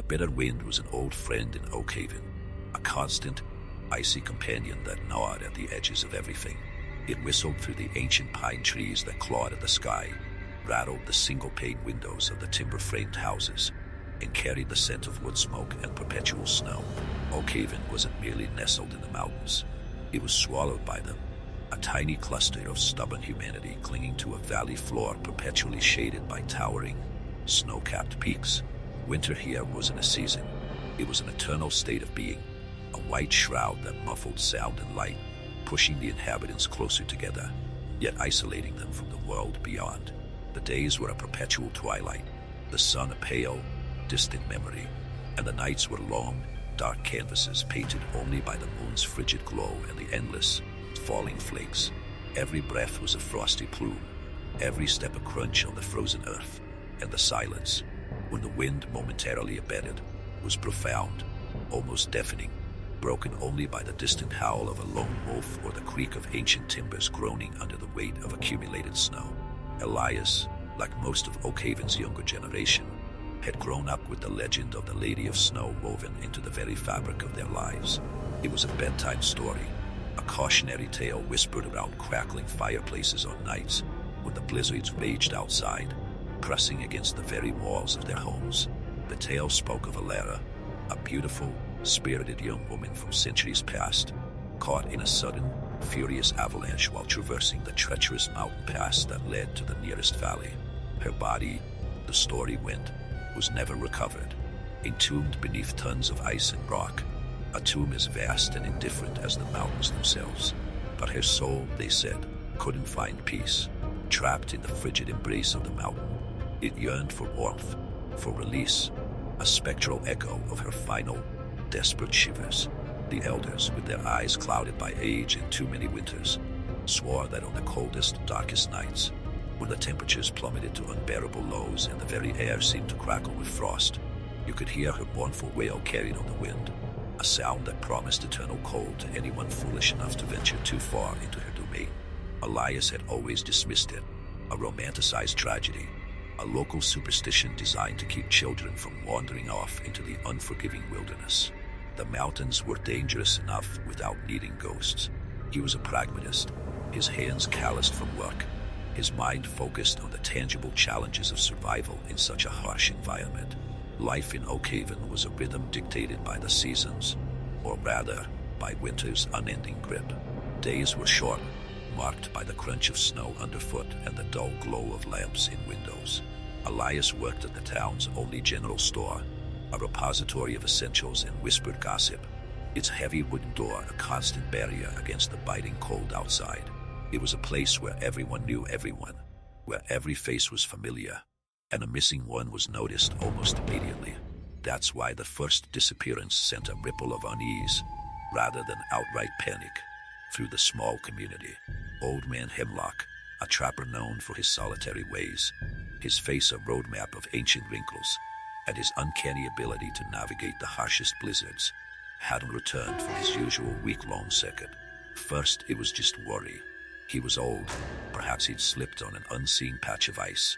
bitter wind was an old friend in Oakhaven, a constant, icy companion that gnawed at the edges of everything. It whistled through the ancient pine trees that clawed at the sky, rattled the single-pane windows of the timber-framed houses, and carried the scent of wood smoke and perpetual snow. Oakhaven wasn't merely nestled in the mountains. It was swallowed by them, a tiny cluster of stubborn humanity clinging to a valley floor perpetually shaded by towering, snow-capped peaks. Winter here wasn't a season. It was an eternal state of being, a white shroud that muffled sound and light, pushing the inhabitants closer together, yet isolating them from the world beyond. The days were a perpetual twilight, the sun a pale, distant memory, and the nights were long, dark canvases painted only by the moon's frigid glow and the endless, falling flakes. Every breath was a frosty plume, every step a crunch on the frozen earth, and the silence, when the wind momentarily abated, was profound, almost deafening, broken only by the distant howl of a lone wolf or the creak of ancient timbers groaning under the weight of accumulated snow. Elias, like most of Oakhaven's younger generation, had grown up with the legend of the Lady of Snow woven into the very fabric of their lives. It was a bedtime story, a cautionary tale whispered around crackling fireplaces on nights when the blizzards raged outside, pressing against the very walls of their homes. The tale spoke of Elias, a beautiful, spirited young woman from centuries past, caught in a sudden, furious avalanche while traversing the treacherous mountain pass that led to the nearest valley. Her body, the story went, was never recovered, entombed beneath tons of ice and rock, a tomb as vast and indifferent as the mountains themselves. But her soul, they said, couldn't find peace. Trapped in the frigid embrace of the mountain, it yearned for warmth, for release, a spectral echo of her final, desperate shivers. The elders, with their eyes clouded by age and too many winters, swore that on the coldest, darkest nights, when the temperatures plummeted to unbearable lows and the very air seemed to crackle with frost, you could hear her mournful wail carried on the wind, a sound that promised eternal cold to anyone foolish enough to venture too far into her domain. Elias had always dismissed it, a romanticized tragedy, a local superstition designed to keep children from wandering off into the unforgiving wilderness. The mountains were dangerous enough without needing ghosts. He was a pragmatist, his hands calloused from work, his mind focused on the tangible challenges of survival in such a harsh environment. Life in Oakhaven was a rhythm dictated by the seasons, or rather, by winter's unending grip. Days were short, marked by the crunch of snow underfoot and the dull glow of lamps in windows. Elias worked at the town's only general store, a repository of essentials and whispered gossip, its heavy wooden door a constant barrier against the biting cold outside. It was a place where everyone knew everyone, where every face was familiar, and a missing one was noticed almost immediately. That's why the first disappearance sent a ripple of unease, rather than outright panic, through the small community. Old Man Hemlock, a trapper known for his solitary ways, his face a roadmap of ancient wrinkles, and his uncanny ability to navigate the harshest blizzards, hadn't returned from his usual week-long circuit. First, it was just worry. He was old. Perhaps he'd slipped on an unseen patch of ice,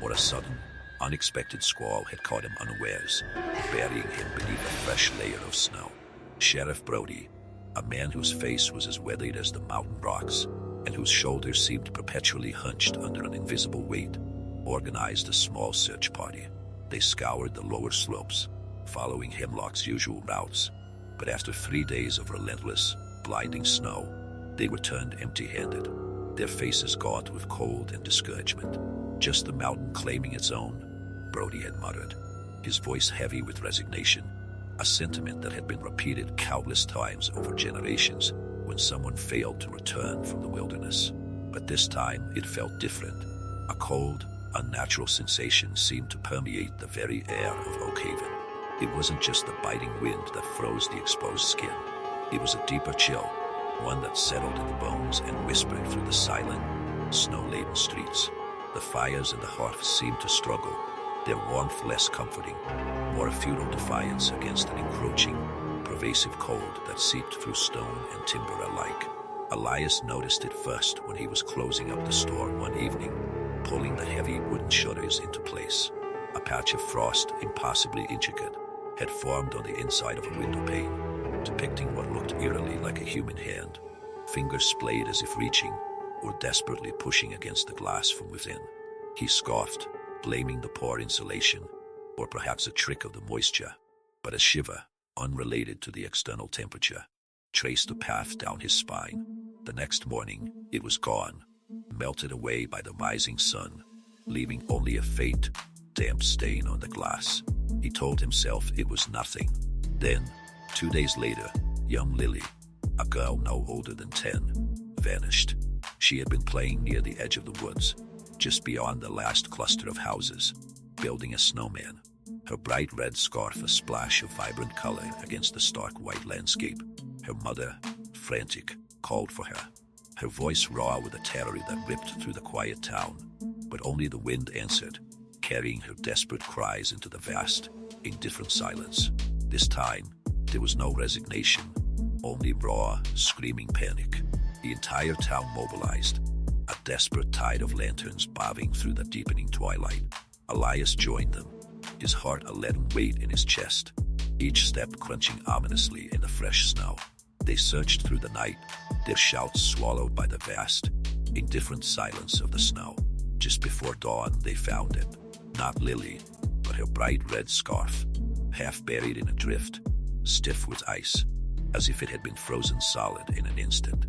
or a sudden, unexpected squall had caught him unawares, burying him beneath a fresh layer of snow. Sheriff Brody, a man whose face was as weathered as the mountain rocks, and whose shoulders seemed perpetually hunched under an invisible weight, organized a small search party. They scoured the lower slopes, following Hemlock's usual routes, but after 3 days of relentless, blinding snow, they returned empty-handed, their faces gaunt with cold and discouragement. Just the mountain claiming its own, Brody had muttered, his voice heavy with resignation, a sentiment that had been repeated countless times over generations when someone failed to return from the wilderness. But this time it felt different. A cold, unnatural sensation seemed to permeate the very air of Oakhaven. It wasn't just the biting wind that froze the exposed skin. It was a deeper chill, one that settled in the bones and whispered through the silent, snow-laden streets. The fires in the hearth seemed to struggle, their warmth less comforting, more a futile defiance against an encroaching, pervasive cold that seeped through stone and timber alike. Elias noticed it first when he was closing up the store one evening, pulling the heavy wooden shutters into place. A patch of frost impossibly intricate had formed on the inside of a window pane, depicting what looked eerily like a human hand, fingers splayed as if reaching or desperately pushing against the glass from within. He scoffed, blaming the poor insulation, or perhaps a trick of the moisture, but a shiver, unrelated to the external temperature, traced a path down his spine. The next morning, it was gone, melted away by the rising sun, leaving only a faint, damp stain on the glass. He told himself it was nothing. Then, 2 days later, young Lily, a girl no older than 10, vanished. She had been playing near the edge of the woods, just beyond the last cluster of houses, building a snowman, her bright red scarf a splash of vibrant color against the stark white landscape. Her mother, frantic, called for her, her voice raw with a terror that ripped through the quiet town, but only the wind answered, carrying her desperate cries into the vast, indifferent silence. This time, there was no resignation, only raw, screaming panic. The entire town mobilized, a desperate tide of lanterns bobbing through the deepening twilight. Elias joined them, his heart a leaden weight in his chest, each step crunching ominously in the fresh snow. They searched through the night, their shouts swallowed by the vast, indifferent silence of the snow. Just before dawn, they found it. Not Lily, but her bright red scarf, half buried in a drift, stiff with ice, as if it had been frozen solid in an instant.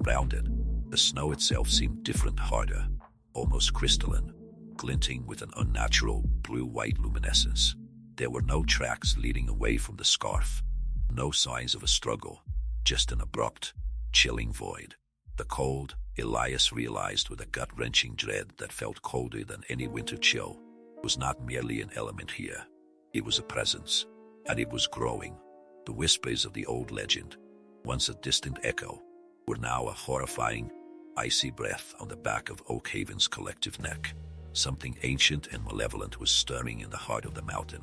Around it, the snow itself seemed different, harder, almost crystalline, glinting with an unnatural blue-white luminescence. There were no tracks leading away from the scarf, no signs of a struggle, just an abrupt, chilling void. The cold, Elias realized with a gut-wrenching dread that felt colder than any winter chill, was not merely an element here. It was a presence, and it was growing. The whispers of the old legend, once a distant echo, were now a horrifying, icy breath on the back of Oakhaven's collective neck. Something ancient and malevolent was stirring in the heart of the mountain,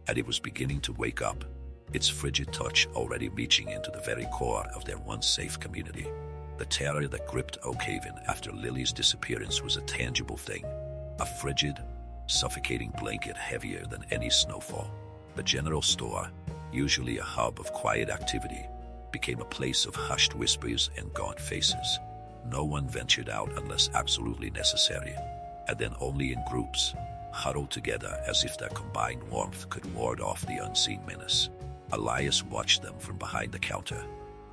and it was beginning to wake up, its frigid touch already reaching into the very core of their once safe community. The terror that gripped Oakhaven after Lily's disappearance was a tangible thing, a frigid, suffocating blanket heavier than any snowfall. The general store, usually a hub of quiet activity, became a place of hushed whispers and gaunt faces. No one ventured out unless absolutely necessary, and then only in groups, huddled together as if their combined warmth could ward off the unseen menace. Elias watched them from behind the counter,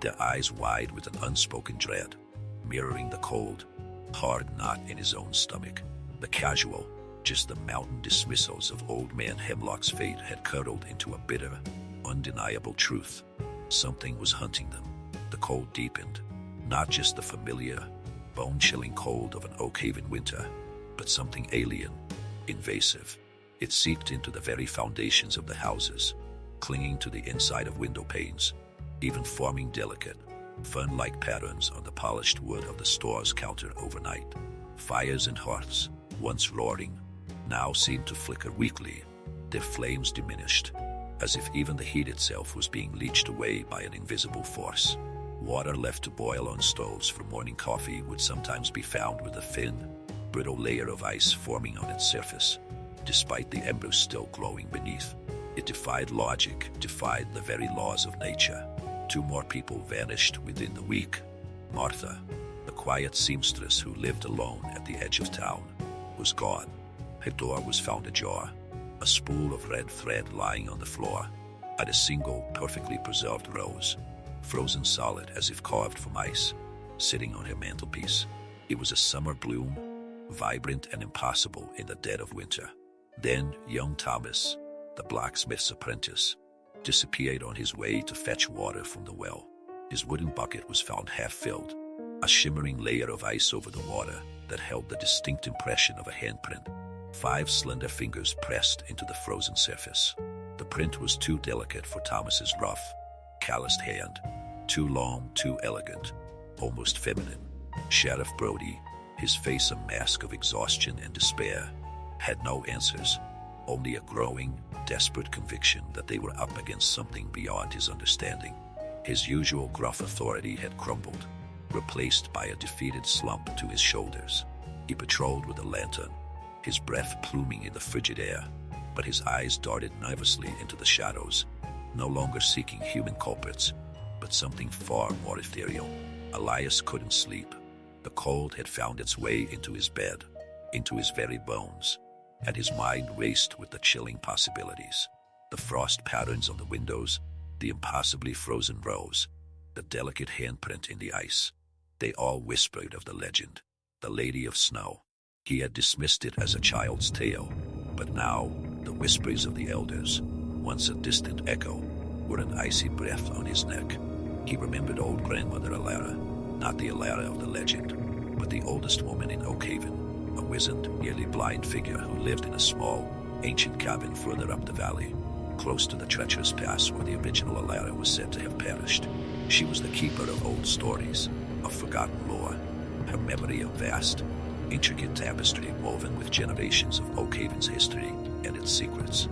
their eyes wide with an unspoken dread, mirroring the cold, hard knot in his own stomach. The casual, just the mountain dismissals of old man Hemlock's fate had curdled into a bitter, undeniable truth. Something was hunting them. The cold deepened, not just the familiar, bone-chilling cold of an Oakhaven winter, but something alien, invasive. It seeped into the very foundations of the houses, clinging to the inside of window panes, even forming delicate, fern-like patterns on the polished wood of the store's counter overnight. Fires and hearths, once roaring, now seemed to flicker weakly, their flames diminished, as if even the heat itself was being leached away by an invisible force. Water left to boil on stoves for morning coffee would sometimes be found with a thin, brittle layer of ice forming on its surface, despite the embers still glowing beneath. It defied logic, defied the very laws of nature. 2 more people vanished within the week. Martha, the quiet seamstress who lived alone at the edge of town, was gone. Her door was found ajar, a spool of red thread lying on the floor, and a single, perfectly preserved rose, frozen solid as if carved from ice, sitting on her mantelpiece. It was a summer bloom, vibrant and impossible in the dead of winter. Then young Thomas, the blacksmith's apprentice, disappeared on his way to fetch water from the well. His wooden bucket was found half-filled, a shimmering layer of ice over the water that held the distinct impression of a handprint, 5 slender fingers pressed into the frozen surface. The print was too delicate for Thomas's rough, calloused hand, too long, too elegant, almost feminine. Sheriff Brody, his face a mask of exhaustion and despair, had no answers, only a growing, desperate conviction that they were up against something beyond his understanding. His usual gruff authority had crumbled, replaced by a defeated slump to his shoulders. He patrolled with a lantern, his breath pluming in the frigid air, but his eyes darted nervously into the shadows, no longer seeking human culprits, but something far more ethereal. Elias couldn't sleep. The cold had found its way into his bed, into his very bones, and his mind raced with the chilling possibilities. The frost patterns on the windows, the impossibly frozen rows, the delicate handprint in the ice. They all whispered of the legend, the Lady of Snow. He had dismissed it as a child's tale, but now the whispers of the elders, once a distant echo, were an icy breath on his neck. He remembered old grandmother Alara, not the Alara of the legend, but the oldest woman in Oakhaven, a wizened, nearly blind figure who lived in a small, ancient cabin further up the valley, close to the treacherous pass where the original Alara was said to have perished. She was the keeper of old stories, of forgotten lore, her memory of vast, intricate tapestry woven with generations of Oakhaven's history and its secrets.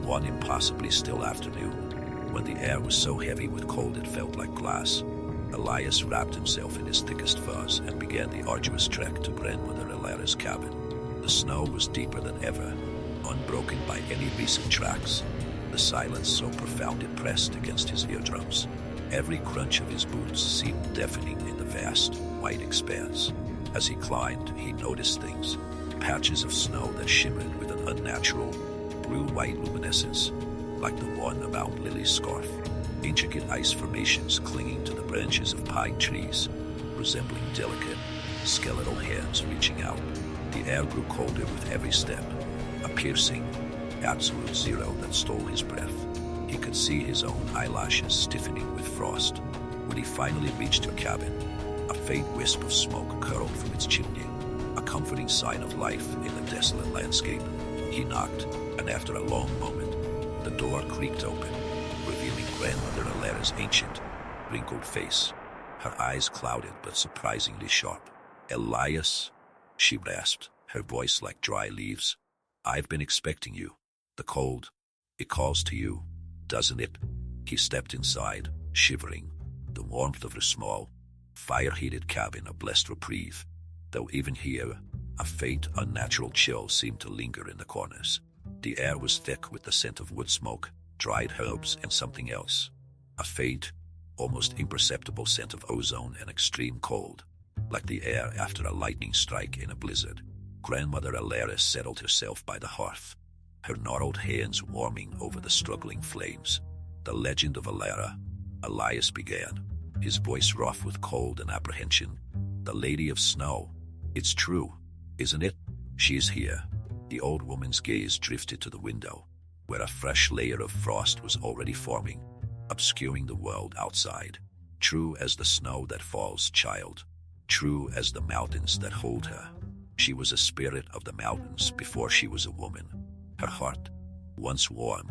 One impossibly still afternoon, when the air was so heavy with cold it felt like glass, Elias wrapped himself in his thickest furs and began the arduous trek to grandmother Alara's cabin. The snow was deeper than ever, unbroken by any recent tracks. The silence so profound it pressed against his eardrums. Every crunch of his boots seemed deafening in the vast, white expanse. As he climbed, he noticed things, patches of snow that shimmered with an unnatural, blue-white luminescence, like the one about Lily's scarf. Intricate ice formations clinging to the branches of pine trees, resembling delicate, skeletal hands reaching out. The air grew colder with every step, a piercing, absolute zero that stole his breath. He could see his own eyelashes stiffening with frost. When he finally reached her cabin, a faint wisp of smoke curled from its chimney, a comforting sign of life in the desolate landscape. He knocked, and after a long moment, the door creaked open, revealing grandmother Alara's ancient, wrinkled face, her eyes clouded but surprisingly sharp. "Elias," she rasped, her voice like dry leaves. "I've been expecting you. The cold, it calls to you, doesn't it?" He stepped inside, shivering, the warmth of her small, fire-heated cabin a blessed reprieve, though even here, a faint, unnatural chill seemed to linger in the corners. The air was thick with the scent of wood smoke, dried herbs, and something else. A faint, almost imperceptible scent of ozone and extreme cold, like the air after a lightning strike in a blizzard. Grandmother Alara settled herself by the hearth, her gnarled hands warming over the struggling flames. "The legend of Alara," Elias began, his voice rough with cold and apprehension. "The Lady of Snow. It's true, isn't it? She is here." The old woman's gaze drifted to the window, where a fresh layer of frost was already forming, obscuring the world outside. "True as the snow that falls, child. True as the mountains that hold her. She was a spirit of the mountains before she was a woman. Her heart, once warm,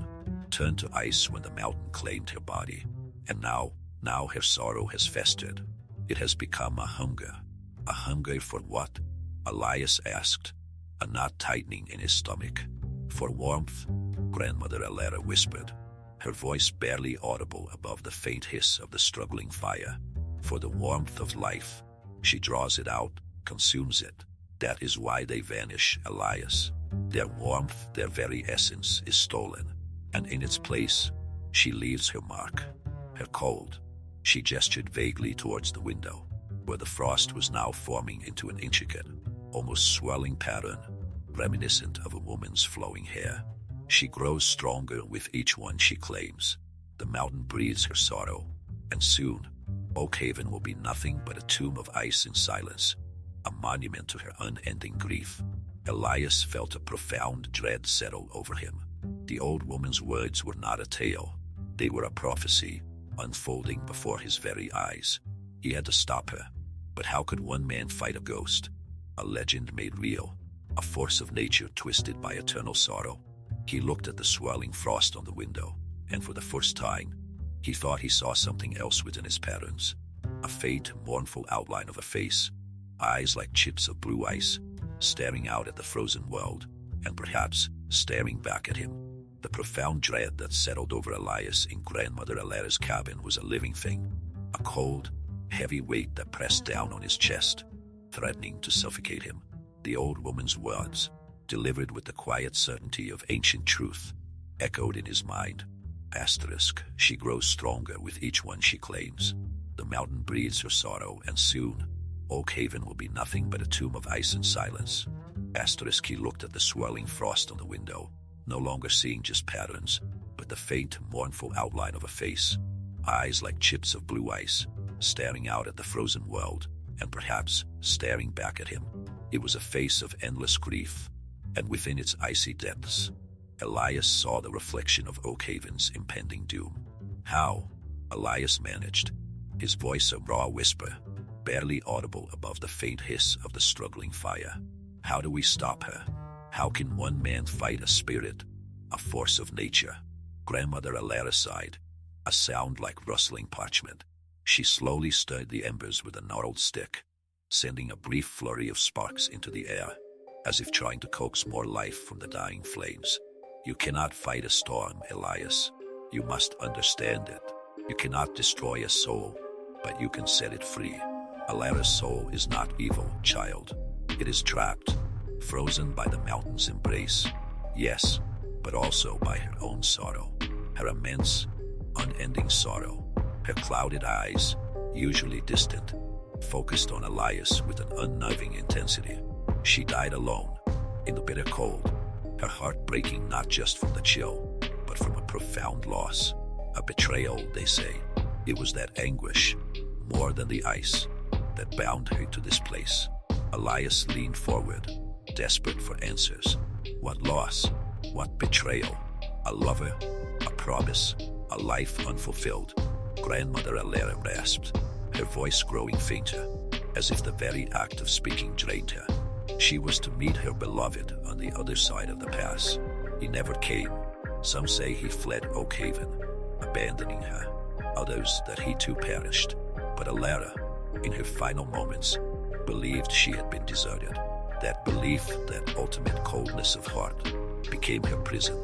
turned to ice when the mountain claimed her body. And now her sorrow has festered. It has become a hunger. A hunger for what?" Elias asked, a knot tightening in his stomach. "For warmth," grandmother Alara whispered, her voice barely audible above the faint hiss of the struggling fire. "For the warmth of life. She draws it out, consumes it. That is why they vanish, Elias. Their warmth, their very essence, is stolen, and in its place, she leaves her mark, her cold." She gestured vaguely towards the window, where the frost was now forming into an intricate, almost swirling pattern, reminiscent of a woman's flowing hair. "She grows stronger with each one she claims. The mountain breathes her sorrow, and soon, Oakhaven will be nothing but a tomb of ice and silence, a monument to her unending grief." Elias felt a profound dread settle over him. The old woman's words were not a tale. They were a prophecy, unfolding before his very eyes. He had to stop her. But how could one man fight a ghost? A legend made real, a force of nature twisted by eternal sorrow. He looked at the swirling frost on the window, and for the first time, he thought he saw something else within his patterns. A faint, mournful outline of a face, eyes like chips of blue ice, staring out at the frozen world, and perhaps staring back at him. The profound dread that settled over Elias in grandmother Alara's cabin was a living thing, a cold, heavy weight that pressed down on his chest, threatening to suffocate him. The old woman's words, delivered with the quiet certainty of ancient truth, echoed in his mind. Asterisk, she grows stronger with each one she claims. The mountain breathes her sorrow, and soon, Oakhaven will be nothing but a tomb of ice and silence. Asterisk, he looked at the swirling frost on the window, no longer seeing just patterns, but the faint, mournful outline of a face. Eyes like chips of blue ice, staring out at the frozen world, and perhaps staring back at him. It was a face of endless grief, and within its icy depths, Elias saw the reflection of Oakhaven's impending doom. How? Elias managed, his voice a raw whisper, barely audible above the faint hiss of the struggling fire. How do we stop her? How can one man fight a spirit, a force of nature? Grandmother Elias sighed, a sound like rustling parchment. She slowly stirred the embers with a gnarled stick, sending a brief flurry of sparks into the air, as if trying to coax more life from the dying flames. You cannot fight a storm, Elias. You must understand it. You cannot destroy a soul, but you can set it free. Elias' soul is not evil, child. It is trapped, frozen by the mountain's embrace. Yes, but also by her own sorrow. Her immense, unending sorrow. Her clouded eyes, usually distant, focused on Elias with an unnerving intensity. She died alone, in the bitter cold, her heart breaking not just from the chill, but from a profound loss. A betrayal, they say. It was that anguish, more than the ice, that bound her to this place. Elias leaned forward, desperate for answers. What loss? What betrayal? A lover? A promise? A life unfulfilled? Grandmother Elias rasped, her voice growing fainter, as if the very act of speaking drained her. She was to meet her beloved on the other side of the pass. He never came. Some say he fled Oakhaven, abandoning her. Others that he too perished. But Elias, in her final moments, believed she had been deserted. That belief, that ultimate coldness of heart, became her prison.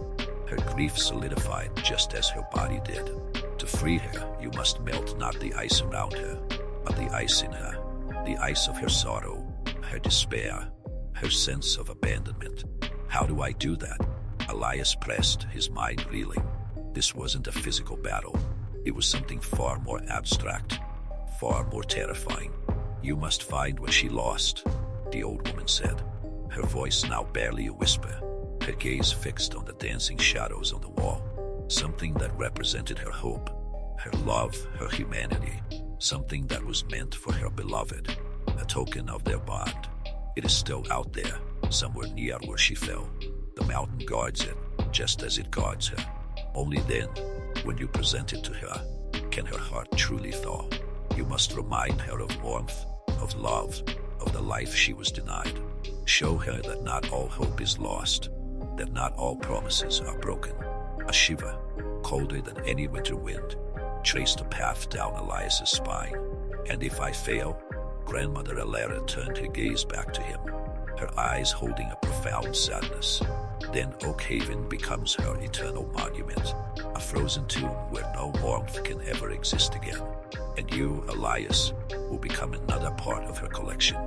Her grief solidified just as her body did. To free her, you must melt not the ice around her, but the ice in her. The ice of her sorrow, her despair, her sense of abandonment. How do I do that? Elias pressed, his mind reeling. This wasn't a physical battle. It was something far more abstract, far more terrifying. You must find what she lost, the old woman said, her voice now barely a whisper, her gaze fixed on the dancing shadows on the wall. Something that represented her hope, her love, her humanity, something that was meant for her beloved, a token of their bond. It is still out there, somewhere near where she fell. The mountain guards it, just as it guards her. Only then, when you present it to her, can her heart truly thaw. You must remind her of warmth, of love, of the life she was denied. Show her that not all hope is lost, that not all promises are broken. A shiver, colder than any winter wind, traced a path down Elias's spine. And if I fail? Grandmother Elias turned her gaze back to him, her eyes holding a profound sadness. Then Oakhaven becomes her eternal monument, a frozen tomb where no warmth can ever exist again. And you, Elias, will become another part of her collection,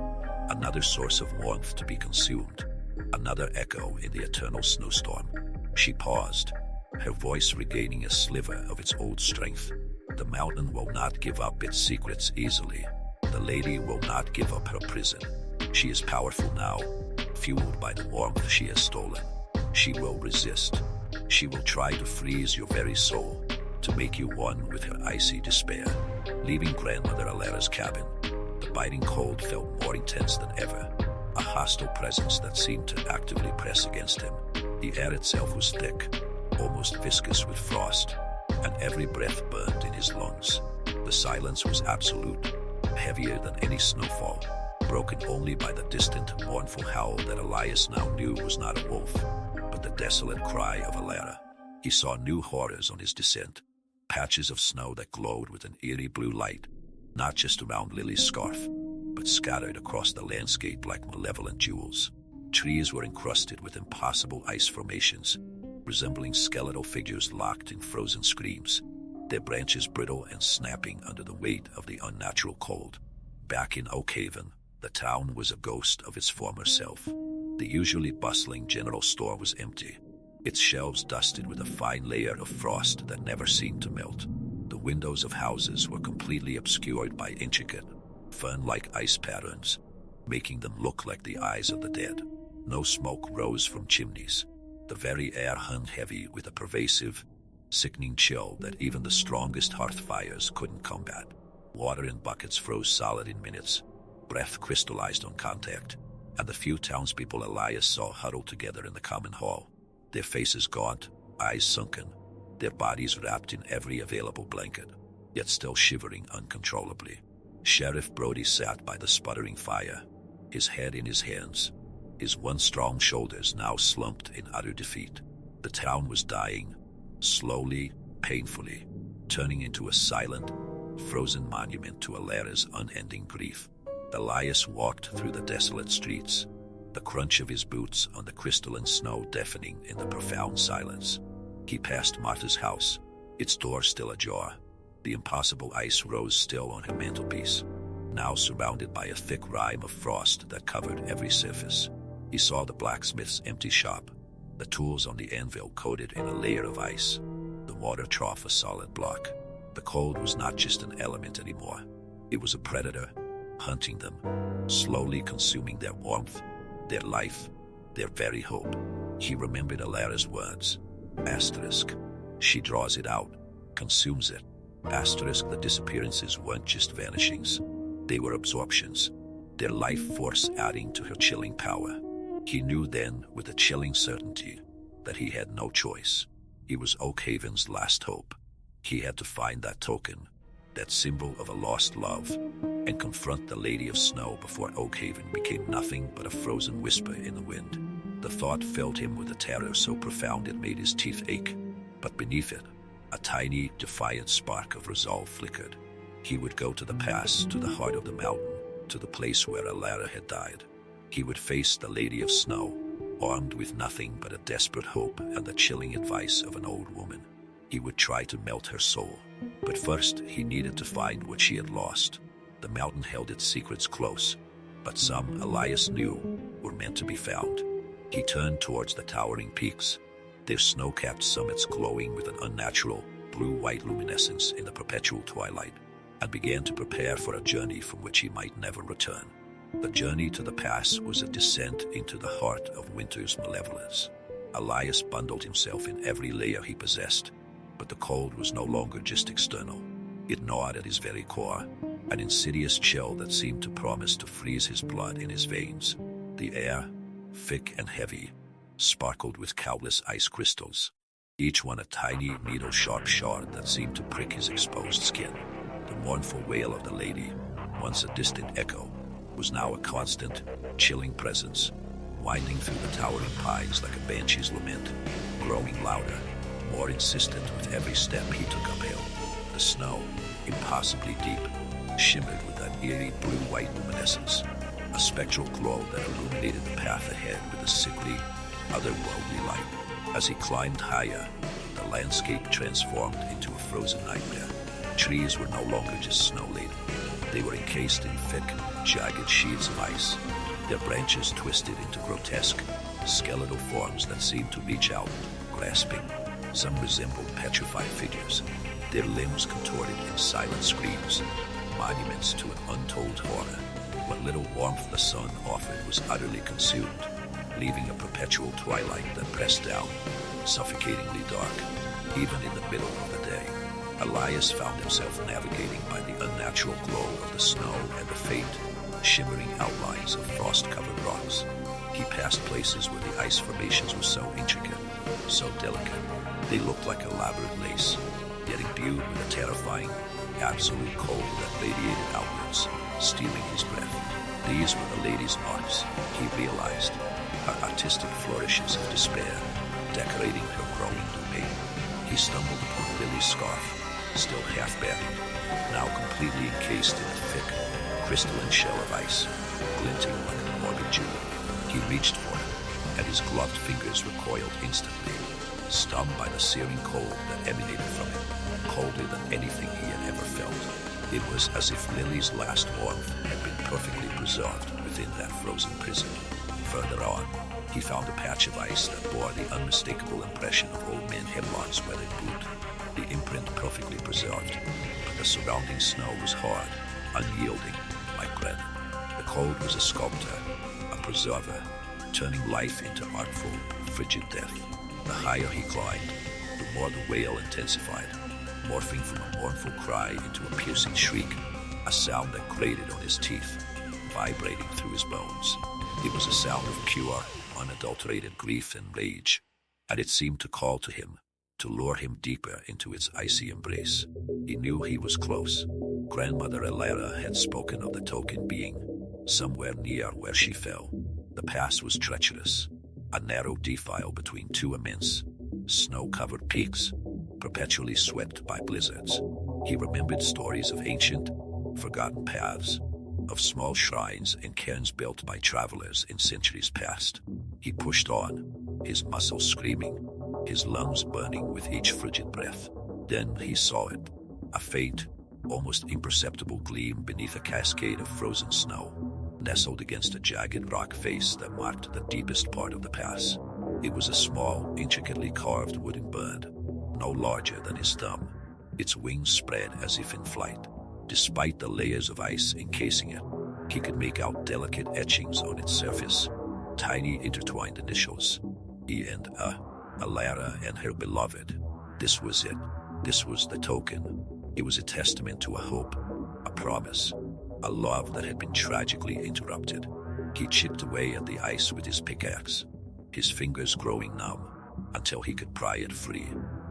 another source of warmth to be consumed, another echo in the eternal snowstorm. She paused, her voice regaining a sliver of its old strength. The mountain will not give up its secrets easily. The lady will not give up her prison. She is powerful now, fueled by the warmth she has stolen. She will resist. She will try to freeze your very soul, to make you one with her icy despair. Leaving Grandmother Elias's cabin, the biting cold felt more intense than ever, a hostile presence that seemed to actively press against him. The air itself was thick, almost viscous with frost, and every breath burned in his lungs. The silence was absolute, heavier than any snowfall, broken only by the distant, mournful howl that Elias now knew was not a wolf, but the desolate cry of Elias. He saw new horrors on his descent, patches of snow that glowed with an eerie blue light, not just around Lily's scarf, but scattered across the landscape like malevolent jewels. Trees were encrusted with impossible ice formations, resembling skeletal figures locked in frozen screams, their branches brittle and snapping under the weight of the unnatural cold. Back in Oakhaven, the town was a ghost of its former self. The usually bustling general store was empty, its shelves dusted with a fine layer of frost that never seemed to melt. The windows of houses were completely obscured by intricate, fern-like ice patterns, making them look like the eyes of the dead. No smoke rose from chimneys. The very air hung heavy with a pervasive, sickening chill that even the strongest hearth fires couldn't combat. Water in buckets froze solid in minutes. Breath crystallized on contact, and the few townspeople Elias saw huddled together in the common hall, their faces gaunt, eyes sunken, their bodies wrapped in every available blanket, yet still shivering uncontrollably. Sheriff Brody sat by the sputtering fire, his head in his hands, his once strong shoulders now slumped in utter defeat. The town was dying, slowly, painfully, turning into a silent, frozen monument to Alara's unending grief. Elias walked through the desolate streets, the crunch of his boots on the crystalline snow deafening in the profound silence. He passed Martha's house, its door still ajar. The impossible ice rose still on her mantelpiece, now surrounded by a thick rime of frost that covered every surface. He saw the blacksmith's empty shop, the tools on the anvil coated in a layer of ice, the water trough a solid block. The cold was not just an element anymore. It was a predator, hunting them, slowly consuming their warmth, their life, their very hope. He remembered Alara's words. Asterisk. She draws it out, consumes it. Asterisk. The disappearances weren't just vanishings. They were absorptions, their life force adding to her chilling power. He knew then, with a chilling certainty, that he had no choice. He was Oakhaven's last hope. He had to find that token, that symbol of a lost love, and confront the Lady of Snow before Oakhaven became nothing but a frozen whisper in the wind. The thought filled him with a terror so profound it made his teeth ache, but beneath it, a tiny, defiant spark of resolve flickered. He would go to the pass, to the heart of the mountain, to the place where Alara had died. He would face the Lady of Snow, armed with nothing but a desperate hope and the chilling advice of an old woman. He would try to melt her soul, but first he needed to find what she had lost. The mountain held its secrets close, but some, Elias knew, were meant to be found. He turned towards the towering peaks, their snow-capped summits glowing with an unnatural, blue-white luminescence in the perpetual twilight, and began to prepare for a journey from which he might never return. The journey to the pass was a descent into the heart of winter's malevolence. Elias bundled himself in every layer he possessed, but the cold was no longer just external. It gnawed at his very core, an insidious chill that seemed to promise to freeze his blood in his veins. The air, thick and heavy, sparkled with countless ice crystals, each one a tiny, needle-sharp shard that seemed to prick his exposed skin. The mournful wail of the lady, once a distant echo, was now a constant, chilling presence, winding through the towering pines like a banshee's lament, growing louder, more insistent with every step he took uphill. The snow, impossibly deep, shimmered with that eerie blue-white luminescence, a spectral glow that illuminated the path ahead with a sickly, otherworldly light. As he climbed higher, the landscape transformed into a frozen nightmare. Trees were no longer just snow-laden. They were encased in thick, jagged sheets of ice, their branches twisted into grotesque, skeletal forms that seemed to reach out, grasping. Some resembled petrified figures, their limbs contorted in silent screams, monuments to an untold horror. What little warmth the sun offered was utterly consumed, leaving a perpetual twilight that pressed down, suffocatingly dark, even in the middle of the day. Elias found himself navigating by the unnatural glow of the snow and the faint, shimmering outlines of frost-covered rocks. He passed places where the ice formations were so intricate, so delicate, they looked like elaborate lace, yet imbued with a terrifying, absolute cold that radiated outwards, stealing his breath. These were the lady's marks, he realized, her artistic flourishes of despair, decorating her growing domain. He stumbled upon Lily's scarf, still half-buried, now completely encased in a thick, crystalline shell of ice, glinting like a morbid jewel. He reached for it, and his gloved fingers recoiled instantly, stunned by the searing cold that emanated from it, colder than anything he had ever felt. It was as if Lily's last warmth had been perfectly preserved within that frozen prison. Further on, he found a patch of ice that bore the unmistakable impression of old man Hemlock's weathered boot, the imprint perfectly preserved, but the surrounding snow was hard, unyielding, like granite. The cold was a sculptor, a preserver, turning life into artful, frigid death. The higher he climbed, the more the wail intensified, morphing from a mournful cry into a piercing shriek, a sound that grated on his teeth, vibrating through his bones. It was a sound of pure, unadulterated grief and rage, and it seemed to call to him, to lure him deeper into its icy embrace. He knew he was close. Grandmother Elias had spoken of the token being somewhere near where she fell. The pass was treacherous, a narrow defile between two immense, snow-covered peaks, perpetually swept by blizzards. He remembered stories of ancient, forgotten paths, of small shrines and cairns built by travelers in centuries past. He pushed on, his muscles screaming, his lungs burning with each frigid breath. Then he saw it, a faint, almost imperceptible gleam beneath a cascade of frozen snow, nestled against a jagged rock face that marked the deepest part of the pass. It was a small, intricately carved wooden bird, no larger than his thumb, its wings spread as if in flight. Despite the layers of ice encasing it, he could make out delicate etchings on its surface, tiny intertwined initials. E and Alara and her beloved. This was it. This was the token. It was a testament to a hope, a promise, a love that had been tragically interrupted. He chipped away at the ice with his pickaxe, his fingers growing numb, until he could pry it free.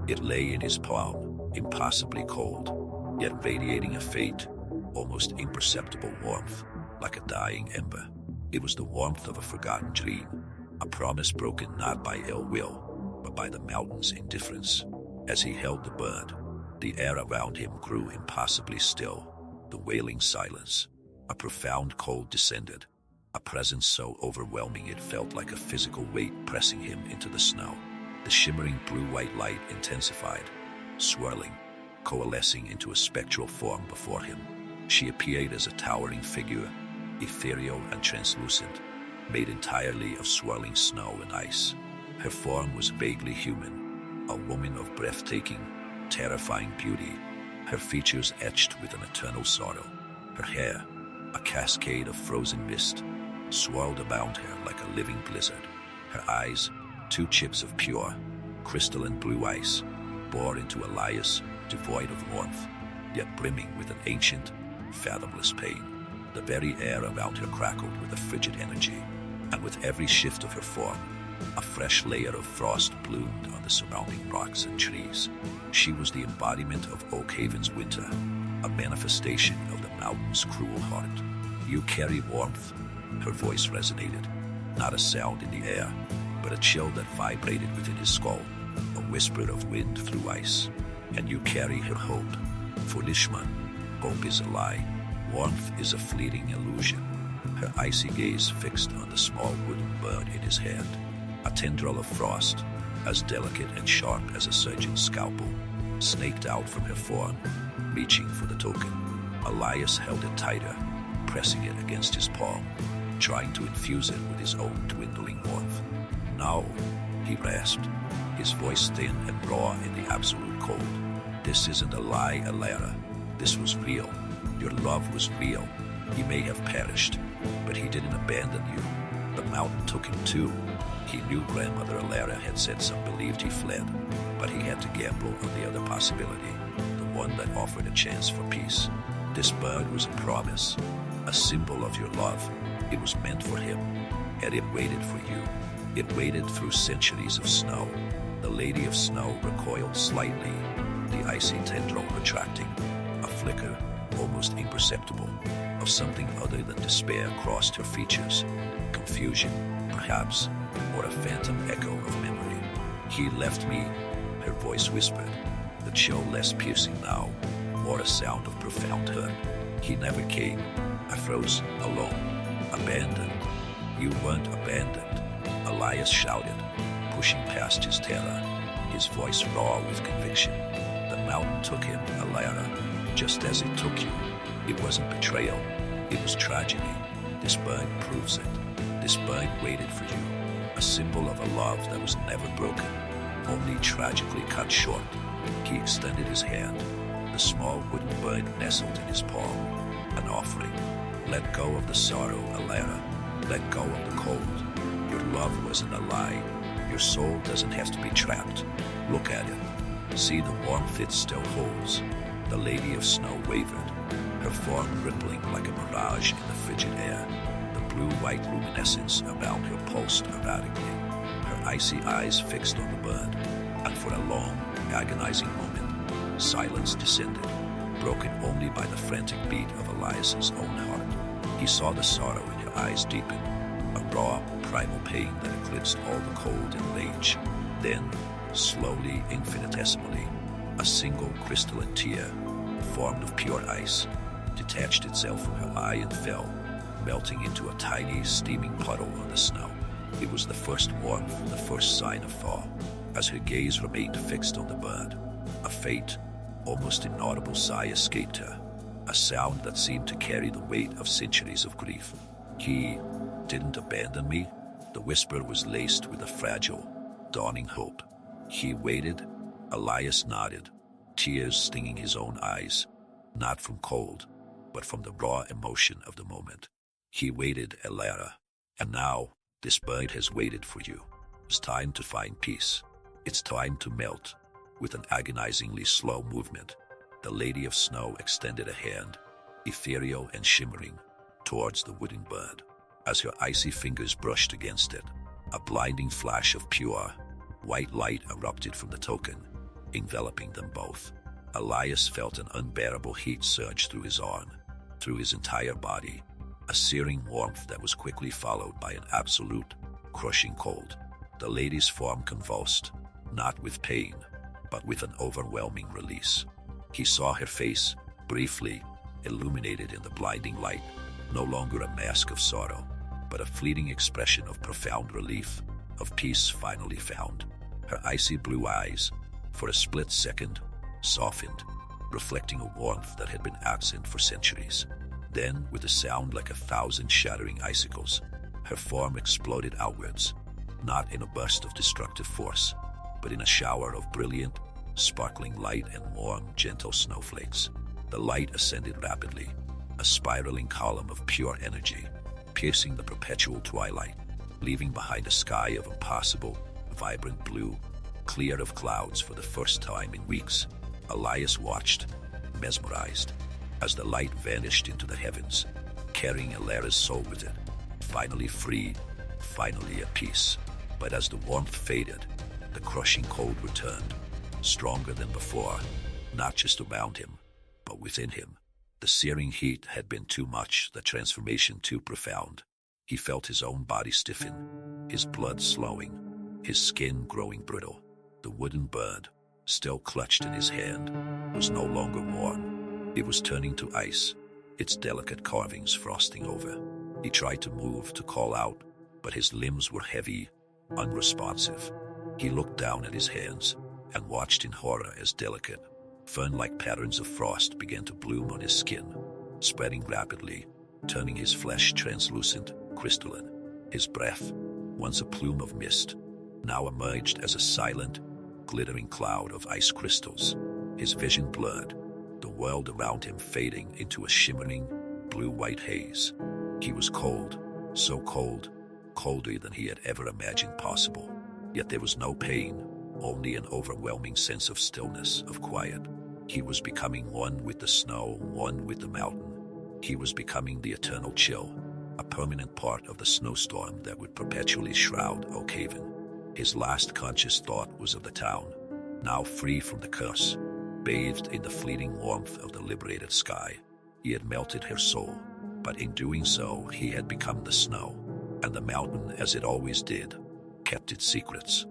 It lay in his palm, impossibly cold, yet radiating a faint, almost imperceptible warmth, like a dying ember. It was the warmth of a forgotten dream, a promise broken not by ill will, but by the mountain's indifference. As he held the bird, the air around him grew impossibly still, the wailing silence. A profound cold descended, a presence so overwhelming it felt like a physical weight pressing him into the snow. The shimmering blue-white light intensified, swirling, coalescing into a spectral form before him. She appeared as a towering figure, ethereal and translucent, made entirely of swirling snow and ice. Her form was vaguely human, a woman of breathtaking, terrifying beauty, her features etched with an eternal sorrow. Her hair, a cascade of frozen mist, swirled around her like a living blizzard. Her eyes, two chips of pure, crystalline blue ice, bored into Elias, devoid of warmth, yet brimming with an ancient, fathomless pain. The very air around her crackled with a frigid energy, and with every shift of her form, a fresh layer of frost bloomed on the surrounding rocks and trees. She was the embodiment of Oakhaven's winter, a manifestation of the mountain's cruel heart. You carry warmth, her voice resonated, not a sound in the air, but a chill that vibrated within his skull, a whisper of wind through ice. And you carry her hope. Foolish man, hope is a lie. Warmth is a fleeting illusion. Her icy gaze fixed on the small wooden bird in his hand, a tendril of frost, as delicate and sharp as a surgeon's scalpel, snaked out from her form, reaching for the token. Elias held it tighter, pressing it against his palm, trying to infuse it with his own dwindling warmth. Now, he rasped, his voice thin and raw in the absolute cold. This isn't a lie, Alara. This was real. Your love was real. He may have perished, but he didn't abandon you. The mountain took him too. He knew Grandmother Alara had said some believed he fled, but he had to gamble on the other possibility, the one that offered a chance for peace. This bird was a promise, a symbol of your love. It was meant for him, and it waited for you. It waited through centuries of snow. The Lady of Snow recoiled slightly, the icy tendril retracting. A flicker, almost imperceptible, of something other than despair crossed her features. Confusion, perhaps, or a phantom echo of memory. He left me, her voice whispered, the chill less piercing now, more a sound of profound hurt. He never came. I froze, alone, abandoned. You weren't abandoned, Elias shouted, pushing past his terror, his voice raw with conviction. The mountain took him, Alara, just as it took you. It wasn't betrayal, it was tragedy. This bird proves it. This bird waited for you, a symbol of a love that was never broken, only tragically cut short. He extended his hand. The small wooden bird nestled in his palm, an offering. Let go of the sorrow, Elias. Let go of the cold. Your love wasn't a lie. Your soul doesn't have to be trapped. Look at it. See the warmth it still holds. The Lady of Snow wavered, her form rippling like a mirage in the frigid air. The blue-white luminescence around her pulsed erratically, her icy eyes fixed on the bird. And for a long, agonizing moment, silence descended, broken only by the frantic beat of Elias's own heart. He saw the sorrow in her eyes deepen, a raw, primal pain that eclipsed all the cold and rage. Then, slowly, infinitesimally, a single crystalline tear, formed of pure ice, detached itself from her eye and fell, melting into a tiny, steaming puddle on the snow. It was the first warmth, the first sign of thaw, as her gaze remained fixed on the bird. A faint, almost inaudible sigh escaped her, a sound that seemed to carry the weight of centuries of grief. He didn't abandon me. The whisper was laced with a fragile, dawning hope. He waited. Elias nodded, tears stinging his own eyes, not from cold, but from the raw emotion of the moment. He waited, Elias, and now this bird has waited for you. It's time to find peace. It's time to melt. With an agonizingly slow movement, the Lady of Snow extended a hand, ethereal and shimmering, towards the wooden bird. As her icy fingers brushed against it, a blinding flash of pure, white light erupted from the token, enveloping them both. Elias felt an unbearable heat surge through his arm, through his entire body, a searing warmth that was quickly followed by an absolute, crushing cold. The lady's form convulsed, not with pain, but with an overwhelming release. He saw her face, briefly, illuminated in the blinding light, no longer a mask of sorrow, but a fleeting expression of profound relief, of peace finally found. Her icy blue eyes, for a split second, softened, reflecting a warmth that had been absent for centuries. Then, with a sound like 1,000 shattering icicles, her form exploded outwards, not in a burst of destructive force, but in a shower of brilliant, sparkling light and warm, gentle snowflakes. The light ascended rapidly, a spiraling column of pure energy, piercing the perpetual twilight, leaving behind a sky of impossible, vibrant blue, clear of clouds for the first time in weeks. Elias watched, mesmerized, as the light vanished into the heavens, carrying Elias' soul with it, finally free, finally at peace. But as the warmth faded, the crushing cold returned, stronger than before, not just around him, but within him. The searing heat had been too much, the transformation too profound. He felt his own body stiffen, his blood slowing, his skin growing brittle. The wooden bird, still clutched in his hand, was no longer warm. It was turning to ice, its delicate carvings frosting over. He tried to move, to call out, but his limbs were heavy, unresponsive. He looked down at his hands and watched in horror as delicate, fern-like patterns of frost began to bloom on his skin, spreading rapidly, turning his flesh translucent, crystalline. His breath, once a plume of mist, now emerged as a silent, glittering cloud of ice crystals. His vision blurred, the world around him fading into a shimmering, blue-white haze. He was cold, so cold, colder than he had ever imagined possible. Yet there was no pain, only an overwhelming sense of stillness, of quiet. He was becoming one with the snow, one with the mountain. He was becoming the eternal chill, a permanent part of the snowstorm that would perpetually shroud Oakhaven. His last conscious thought was of the town, now free from the curse, bathed in the fleeting warmth of the liberated sky. He had melted her soul, but in doing so, he had become the snow, and the mountain, as it always did, kept its secrets.